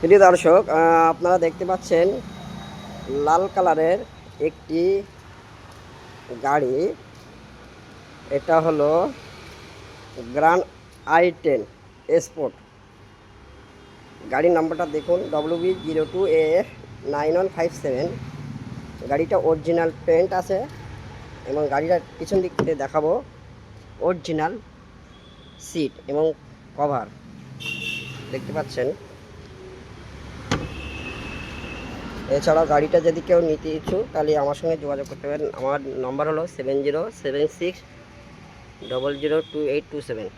প্রিয় দর্শক, আপনারা দেখতে পাচ্ছেন লাল কালারের একটি গাড়ি। এটা হলো গ্র্যান্ড i10 স্পোর্ট। গাড়ির নাম্বারটা দেখুন, WB02AF9157। গাড়িটা অরিজিনাল পেন্ট আছে এবং গাড়িটার পিছন দিক থেকে দেখাবো অরিজিনাল সিট এবং কভার দেখতে পাচ্ছেন। এছাড়াও গাড়িটা যদি কেউ নিতে ইচ্ছুক তাহলে আমার সঙ্গে যোগাযোগ করতে পারেন। আমার নম্বর হলো 7076002827।